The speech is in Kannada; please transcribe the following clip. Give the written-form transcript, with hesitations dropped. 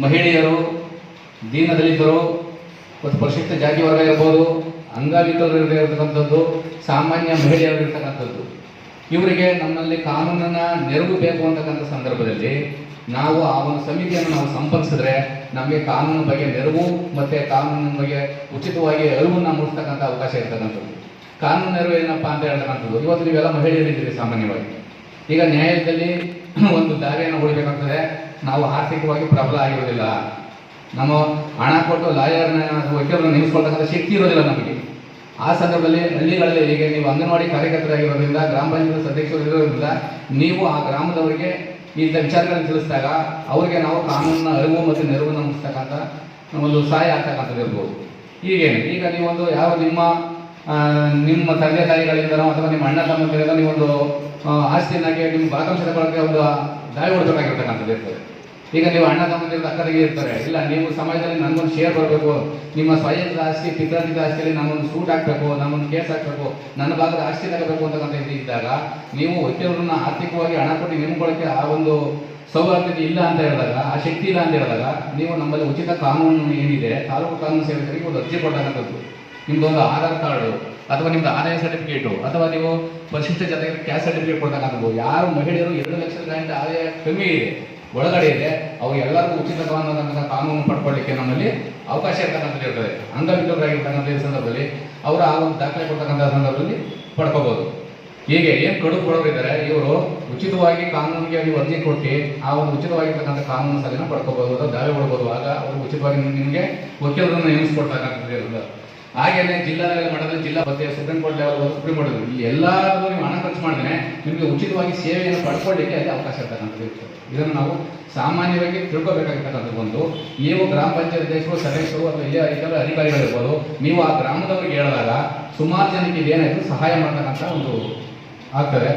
ಮಹಿಳೆಯರು, ದೀನದಲಿತರು ಮತ್ತು ಪರಿಶಿಷ್ಟ ಜಾತಿ ವರ್ಗ ಇರ್ಬೋದು, ಅಂಗವಿಕಲರು ಇರತಕ್ಕಂಥದ್ದು, ಸಾಮಾನ್ಯ ಮಹಿಳೆಯರು ಇರ್ತಕ್ಕಂಥದ್ದು, ಇವರಿಗೆ ನಮ್ಮಲ್ಲಿ ಕಾನೂನನ್ನ ನೆರವು ಬೇಕು ಅಂತಕ್ಕಂಥ ಸಂದರ್ಭದಲ್ಲಿ ನಾವು ಆ ಒಂದು ಸಮಿತಿಯನ್ನು ನಾವು ಸಂಪರ್ಕಿಸಿದ್ರೆ ನಮಗೆ ಕಾನೂನು ಬಗ್ಗೆ ನೆರವು ಮತ್ತು ಕಾನೂನಿನ ಬಗ್ಗೆ ಉಚಿತವಾಗಿ ಅರಿವನ್ನು ಮೂಡಿಸ್ತಕ್ಕಂಥ ಅವಕಾಶ ಇರ್ತಕ್ಕಂಥದ್ದು. ಕಾನೂನು ನೆರವು ಏನಪ್ಪ ಅಂತ ಹೇಳ್ತಕ್ಕಂಥದ್ದು, ಇವತ್ತು ನೀವೆಲ್ಲ ಮಹಿಳೆಯರಿದ್ದೀರಿ. ಸಾಮಾನ್ಯವಾಗಿ ಈಗ ನ್ಯಾಯಾಲಯದಲ್ಲಿ ಒಂದು ದಾರಿಯನ್ನು ಉಳಿಬೇಕಾಗ್ತದೆ. ನಾವು ಆರ್ಥಿಕವಾಗಿ ಪ್ರಬಲ ಆಗಿರೋದಿಲ್ಲ, ನಮ್ಮ ಹಣ ಕೊಟ್ಟು ಲಾಯರ್ನ ವಕೀಲರನ್ನು ನೇಮಿಸ್ಕೊಳ್ತಕ್ಕಂಥ ಶಕ್ತಿ ಇರೋದಿಲ್ಲ ನಮಗೆ. ಆ ಸಂದರ್ಭದಲ್ಲಿ ಹಳ್ಳಿಗಳಲ್ಲಿ ಈಗ ನೀವು ಅಂಗನವಾಡಿ ಕಾರ್ಯಕರ್ತರಾಗಿರೋದ್ರಿಂದ, ಗ್ರಾಮ ಪಂಚಾಯತ್ ಸದಸ್ಯರು ಇರೋದ್ರಿಂದ ನೀವು ಆ ಗ್ರಾಮದವರಿಗೆ ಇಂಥ ವಿಚಾರಗಳನ್ನು ತಿಳಿಸಿದಾಗ ಅವರಿಗೆ ನಾವು ಕಾನೂನಿನ ಅರಿವು ಮತ್ತು ನೆರವನ್ನು ಮುಗಿಸ್ತಕ್ಕಂಥ ಒಂದು ಸಹಾಯ ಆಗ್ತಕ್ಕಂಥದ್ದು ಇರ್ಬೋದು. ಈಗೇನು ಈಗ ನೀವೊಂದು ಯಾವ ನಿಮ್ಮ ತಂದೆ ತಾಯಿಗಳಿಂದನೋ ಅಥವಾ ನಿಮ್ಮ ಅಣ್ಣ ತಮ್ಮಂದಿರಿಂದ ನೀವೊಂದು ಆಸ್ತಿಯನ್ನಾಗಿ ನಿಮ್ಮ ಭಾಗಂಶ ತಗೊಳ್ಳೋಕ್ಕೆ ಒಂದು ದಾರಿ ಹೊಡಬೇಕಾಗಿರ್ತಕ್ಕಂಥದ್ದು ಇರ್ತದೆ. ಈಗ ನೀವು ಅಣ್ಣ ತಮ್ಮಂದಿರದ ಅಕ್ಕ ತಂಗಿ ಇರ್ತಾರೆ, ಇಲ್ಲ ನೀವು ಸಮಾಜದಲ್ಲಿ ನನಗೊಂದು ಶೇರ್ ಬರಬೇಕು, ನಿಮ್ಮ ಸ್ವಯಂತ್ರ ಆಸ್ತಿ ಪಿತ್ರಾರ್ಜಿತ ಆಸ್ತಿಯಲ್ಲಿ ನಾನೊಂದು ಸೂಟ್ ಹಾಕಬೇಕು, ನಾನೊಂದು ಕೇಸ್ ಹಾಕಬೇಕು, ನನ್ನ ಭಾಗದ ಆಸ್ತಿ ತಗೋಬೇಕು ಅಂತಕ್ಕಂಥ ಇದ್ದಾಗ ನೀವು ವಕೀಲರನ್ನ ಆರ್ಥಿಕವಾಗಿ ಹಣ ಕೊಟ್ಟು ನೇಮ್ಕೊಳ್ಳೋಕ್ಕೆ ಆ ಒಂದು ಸೌಲಭ್ಯತೆ ಇಲ್ಲ ಅಂತ ಹೇಳಿದಾಗ, ಆ ಶಕ್ತಿ ಇಲ್ಲ ಅಂತ ಹೇಳಿದಾಗ, ನೀವು ನಮ್ಮಲ್ಲಿ ಉಚಿತ ಕಾನೂನು ಏನಿದೆ ತಾಲೂಕು ಕಾನೂನು ಸೇವಕರಿಗೆ ಒಂದು ಅರ್ಜಿ ಕೊಡ್ತಕ್ಕಂಥದ್ದು, ನಿಮ್ದೊಂದು ಆಧಾರ್ ಕಾರ್ಡು ಅಥವಾ ನಿಮ್ದು ಆದಾಯ ಸರ್ಟಿಫಿಕೇಟು ಅಥವಾ ನೀವು ಪರಿಶಿಷ್ಟ ಜೊತೆಗೆ ಕ್ಯಾಸ್ಟ್ ಸರ್ಟಿಫಿಕೇಟ್ ಕೊಡ್ತಕ್ಕಂಥದ್ದು. ಯಾರು ಮಹಿಳೆಯರು 2 ಲಕ್ಷದ ಆದಾಯ ಕಮ್ಮಿ ಇದೆ ಒಳಗಡೆ ಇದೆ ಅವ್ರಿಗೆಲ್ಲರಿಗೂ ಉಚಿತ ಕಾನೂನು ಪಡ್ಕೊಳ್ಳಿಕ್ಕೆ ನಮ್ಮಲ್ಲಿ ಅವಕಾಶ ಇರ್ತಕ್ಕಂಥದ್ದು ಇರ್ತದೆ. ಅಂಗವಿಕಲರಾಗಿರ್ತಕ್ಕಂಥ ಸಂದರ್ಭದಲ್ಲಿ ಅವರ ಆ ಒಂದು ದಾಖಲೆ ಕೊಡ್ತಕ್ಕಂಥ ಸಂದರ್ಭದಲ್ಲಿ ಪಡ್ಕೋಬಹುದು. ಹೀಗೆ ಏನು ಕಡು ಕೊಡೋರಿದ್ದಾರೆ ಇವರು ಉಚಿತವಾಗಿ ಕಾನೂನಿಗೆ ನೀವು ಅರ್ಜಿ ಕೊಟ್ಟು ಆ ಒಂದು ಉಚಿತವಾಗಿರ್ತಕ್ಕಂಥ ಕಾನೂನು ಸಲಹೆನ ಪಡ್ಕೋಬಹುದು ಅಥವಾ ದಾವೆ ಕೊಡ್ಬೋದು. ಆಗ ಅವರು ಉಚಿತವಾಗಿ ನಿಮಗೆ ವಕೀಲರನ್ನು ನೇಮಿಸ್ಕೊಡ್ತಕ್ಕಂಥದ್ದು ಇರೋದು. ಹಾಗೇನೆ ಜಿಲ್ಲಾ ಮಟ್ಟದಲ್ಲಿ ಜಿಲ್ಲಾ ಮತ್ತೆ supreme court level supreme court ಇಲ್ಲಿ ಎಲ್ಲರೂ ನೀವು ಹಣ ಖರ್ಚು ಮಾಡಿದ್ರೆ ನಿಮಗೆ ಉಚಿತವಾಗಿ ಸೇವೆಯನ್ನು ಪಡ್ಕೊಳ್ಳಿಕ್ಕೆ ಅಲ್ಲಿ ಅವಕಾಶ ಇರ್ತಕ್ಕಂಥದ್ದು ಇರ್ತದೆ. ಇದನ್ನು ನಾವು ಸಾಮಾನ್ಯವಾಗಿ ತಿಳ್ಕೊಬೇಕಾಗಿರ್ತಕ್ಕಂಥದ್ದು. ಒಂದು ನೀವು ಗ್ರಾಮ ಪಂಚಾಯತ್ ಅಧ್ಯಕ್ಷರು, ಸದಸ್ಯರು ಅಥವಾ ಇಲ್ಲೇ ಅಧಿಕಾರಿಗಳಿರ್ಬೋದು, ನೀವು ಆ ಗ್ರಾಮದವರಿಗೆ ಹೇಳಿದಾಗ ಸುಮಾರು ಜನಕ್ಕೆ ಇದೇನಾಯಿತು ಸಹಾಯ ಮಾಡ್ತಕ್ಕಂಥ ಒಂದು ಆಗ್ತದೆ.